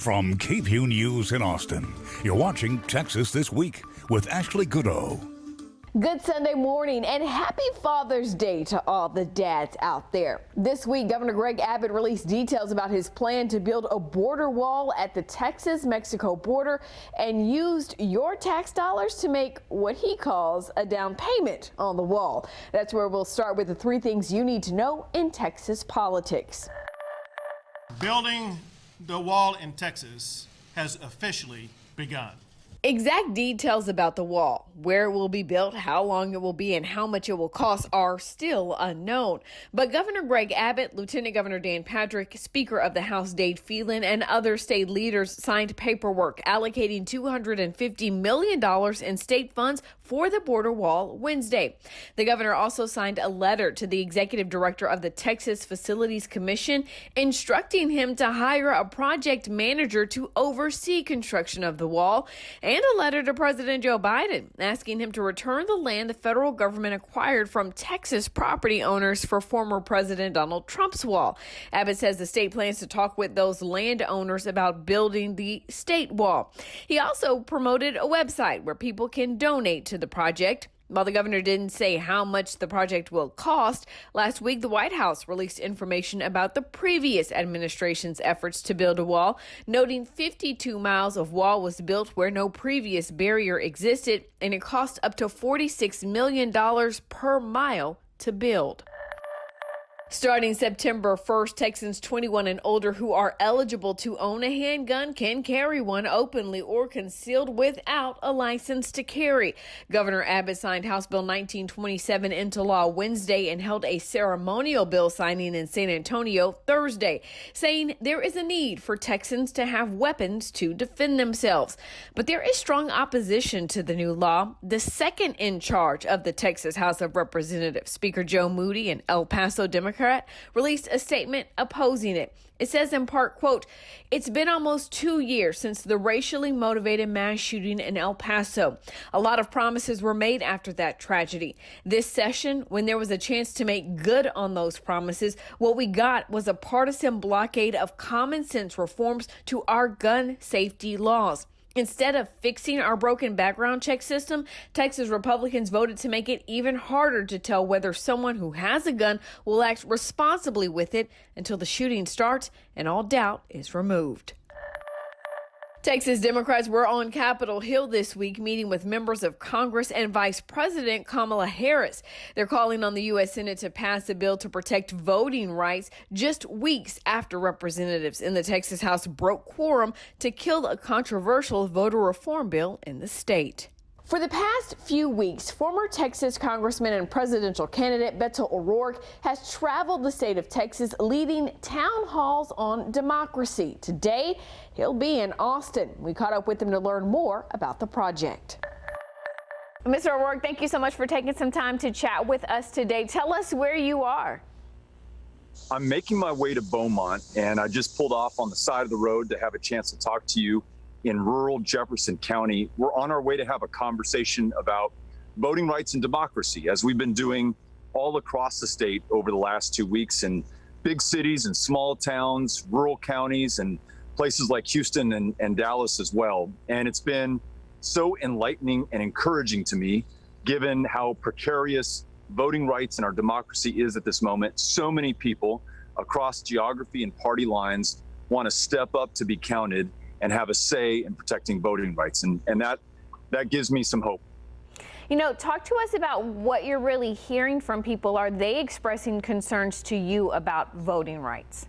From KVUE News in Austin, you're watching Texas This Week with Ashley Goodo. Good Sunday morning and happy Father's Day to all the dads out there. This week, Governor Greg Abbott released details about his plan to build a border wall at the Texas-Mexico border and used your tax dollars to make what he calls a down payment on the wall. That's where we'll start with the 3 things you need to know in Texas politics. Building the wall in Texas has officially begun. Exact details about the wall, where it will be built, how long it will be, and how much it will cost are still unknown. But Governor Greg Abbott, Lieutenant Governor Dan Patrick, Speaker of the House Dade Phelan, and other state leaders signed paperwork allocating $250 million in state funds for the border wall Wednesday. The governor also signed a letter to the executive director of the Texas Facilities Commission instructing him to hire a project manager to oversee construction of the wall, and a letter to President Joe Biden asking him to return the land the federal government acquired from Texas property owners for former President Donald Trump's wall. Abbott says the state plans to talk with those landowners about building the state wall. He also promoted a website where people can donate to the project. While the governor didn't say how much the project will cost, last week the White House released information about the previous administration's efforts to build a wall, noting 52 miles of wall was built where no previous barrier existed, and it cost up to $46 million per mile to build. Starting September 1st, Texans 21 and older who are eligible to own a handgun can carry one openly or concealed without a license to carry. Governor Abbott signed House Bill 1927 into law Wednesday and held a ceremonial bill signing in San Antonio Thursday, saying there is a need for Texans to have weapons to defend themselves. But there is strong opposition to the new law. The second in charge of the Texas House of Representatives, Speaker Joe Moody, an El Paso Democrat, released a statement opposing it. It says in part, quote, "It's been almost 2 years since the racially motivated mass shooting in El Paso. A lot of promises were made after that tragedy. This session, when there was a chance to make good on those promises, what we got was a partisan blockade of common sense reforms to our gun safety laws. Instead of fixing our broken background check system, Texas Republicans voted to make it even harder to tell whether someone who has a gun will act responsibly with it until the shooting starts and all doubt is removed." Texas Democrats were on Capitol Hill this week meeting with members of Congress and Vice President Kamala Harris. They're calling on the U.S. Senate to pass a bill to protect voting rights just weeks after representatives in the Texas House broke quorum to kill a controversial voter reform bill in the state. For the past few weeks, former Texas Congressman and presidential candidate Beto O'Rourke has traveled the state of Texas leading town halls on democracy. Today, he'll be in Austin. We caught up with him to learn more about the project. Mr. O'Rourke, thank you so much for taking some time to chat with us today. Tell us where you are. I'm making my way to Beaumont, and I just pulled off on the side of the road to have a chance to talk to you in rural Jefferson County. We're on our way to have a conversation about voting rights and democracy, as we've been doing all across the state over the last 2 weeks in big cities and small towns, rural counties, and places like Houston and Dallas as well. And it's been so enlightening and encouraging to me, given how precarious voting rights and our democracy is at this moment. So many people across geography and party lines want to step up to be counted and have a say in protecting voting rights. And that gives me some hope. You know, talk to us about what you're really hearing from people. Are they expressing concerns to you about voting rights?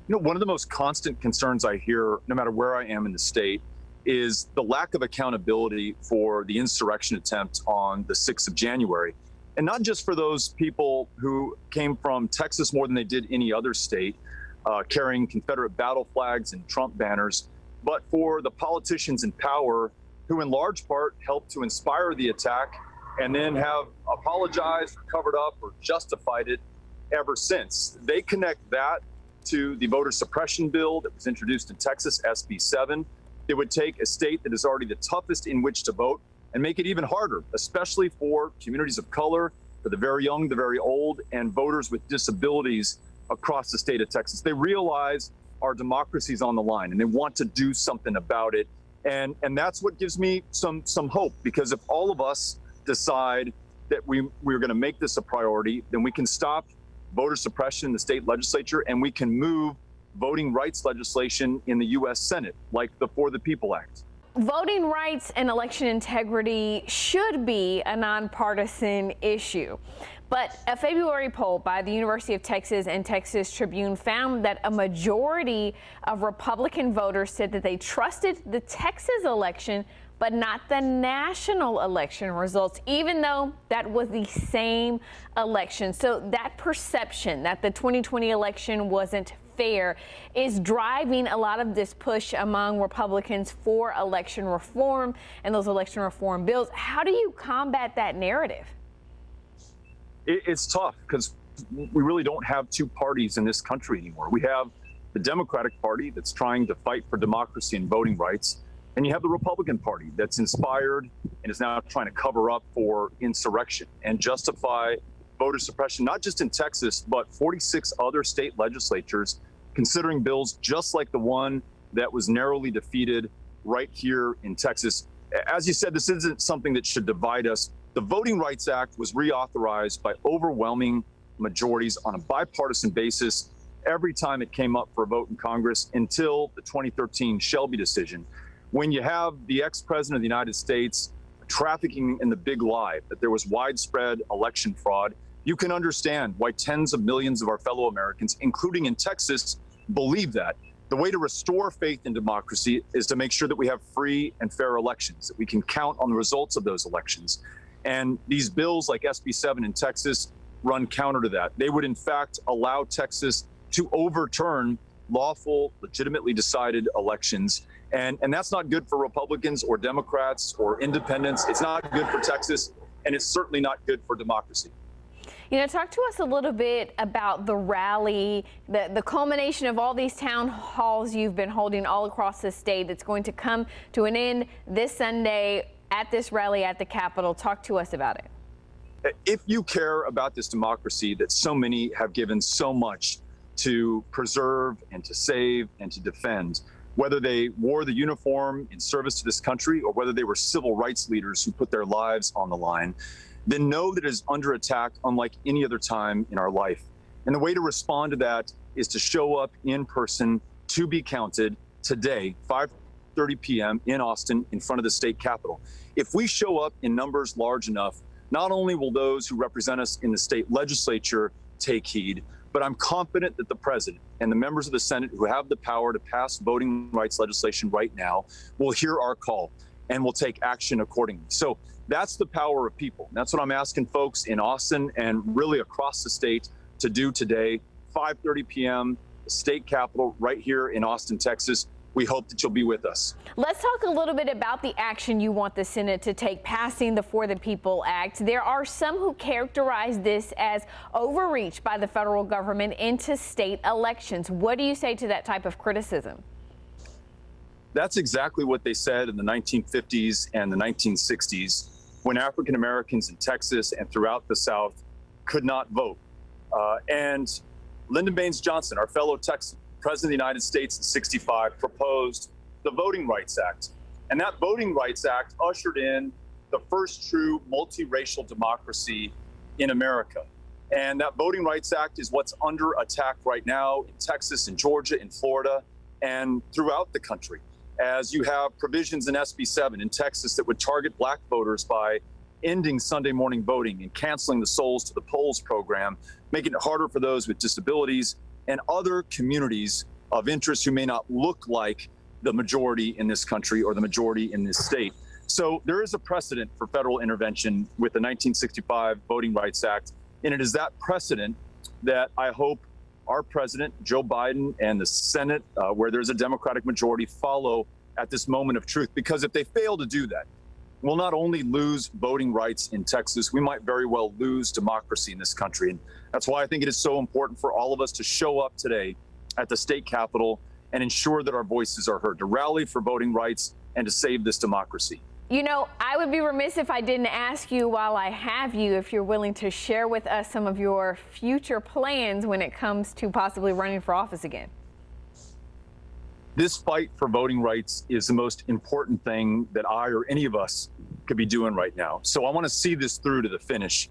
You know, one of the most constant concerns I hear, no matter where I am in the state, is the lack of accountability for the insurrection attempt on the 6th of January. And not just for those people who came from Texas more than they did any other state, carrying Confederate battle flags and Trump banners, but for the politicians in power who in large part helped to inspire the attack and then have apologized or covered up or justified it ever since. They connect that to the voter suppression bill that was introduced in Texas, SB 7. It would take a state that is already the toughest in which to vote and make it even harder, especially for communities of color, for the very young, the very old, and voters with disabilities across the state of Texas. They realize our democracy's on the line and they want to do something about it. And that's what gives me some hope, because if all of us decide that we're going to make this a priority, then we can stop voter suppression in the state legislature and we can move voting rights legislation in the U.S. Senate, like the For the People Act. Voting rights and election integrity should be a nonpartisan issue. But a February poll by the University of Texas and Texas Tribune found that a majority of Republican voters said that they trusted the Texas election, but not the national election results, even though that was the same election. So that perception that the 2020 election wasn't fair is driving a lot of this push among Republicans for election reform and those election reform bills. How do you combat that narrative? It's tough because we really don't have two parties in this country anymore. We have the Democratic Party that's trying to fight for democracy and voting rights, and you have the Republican Party that's inspired and is now trying to cover up for insurrection and justify voter suppression, not just in Texas, but 46 other state legislatures considering bills just like the one that was narrowly defeated right here in Texas. As you said, this isn't something that should divide us. The Voting Rights Act was reauthorized by overwhelming majorities on a bipartisan basis every time it came up for a vote in Congress until the 2013 Shelby decision. When you have the ex-president of the United States trafficking in the big lie that there was widespread election fraud, you can understand why tens of millions of our fellow Americans, including in Texas, believe that. The way to restore faith in democracy is to make sure that we have free and fair elections, that we can count on the results of those elections. And these bills like SB 7 in Texas run counter to that. They would, in fact, allow Texas to overturn lawful, legitimately decided elections. And that's not good for Republicans or Democrats or independents. It's not good for Texas, and it's certainly not good for democracy. You know, talk to us a little bit about the rally, the culmination of all these town halls you've been holding all across the state that's going to come to an end this Sunday at this rally at the Capitol. Talk to us about it. If you care about this democracy that so many have given so much to preserve and to save and to defend, whether they wore the uniform in service to this country or whether they were civil rights leaders who put their lives on the line, then know that it is under attack unlike any other time in our life. And the way to respond to that is to show up in person to be counted today, 5:30 p.m. in Austin in front of the state capitol. If we show up in numbers large enough, not only will those who represent us in the state legislature take heed, but I'm confident that the president and the members of the Senate who have the power to pass voting rights legislation right now will hear our call and will take action accordingly. So that's the power of people. That's what I'm asking folks in Austin and really across the state to do today, 5:30 p.m., the state capitol right here in Austin, Texas. We hope that you'll be with us. Let's talk a little bit about the action you want the Senate to take passing the For the People Act. There are some who characterize this as overreach by the federal government into state elections. What do you say to that type of criticism? That's exactly what they said in the 1950s and the 1960s when African Americans in Texas and throughout the South could not vote. And Lyndon Baines Johnson, our fellow Texan, President of the United States in '65, proposed the Voting Rights Act. And that Voting Rights Act ushered in the first true multiracial democracy in America. And that Voting Rights Act is what's under attack right now in Texas, in Georgia, in Florida, and throughout the country. As you have provisions in SB 7 in Texas that would target black voters by ending Sunday morning voting and canceling the Souls to the Polls program, making it harder for those with disabilities and other communities of interest who may not look like the majority in this country or the majority in this state. So there is a precedent for federal intervention with the 1965 Voting Rights Act, and it is that precedent that I hope our president, Joe Biden, and the Senate, where there's a Democratic majority, follow at this moment of truth. Because if they fail to do that, we'll not only lose voting rights in Texas, we might very well lose democracy in this country. And that's why I think it is so important for all of us to show up today at the state capitol and ensure that our voices are heard, to rally for voting rights and to save this democracy. You know, I would be remiss if I didn't ask you while I have you if you're willing to share with us some of your future plans when it comes to possibly running for office again. This fight for voting rights is the most important thing that I or any of us could be doing right now. So I want to see this through to the finish.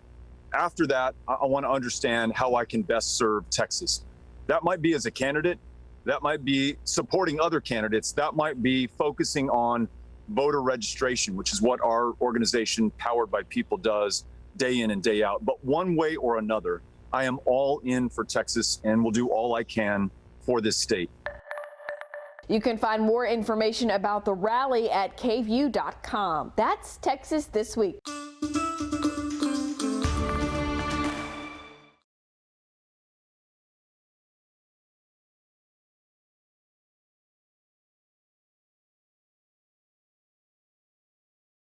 After that, I want to understand how I can best serve Texas. That might be as a candidate. That might be supporting other candidates. That might be focusing on voter registration, which is what our organization, Powered by People, does day in and day out. But one way or another, I am all in for Texas and will do all I can for this state. You can find more information about the rally at KVUE.com. That's Texas This Week.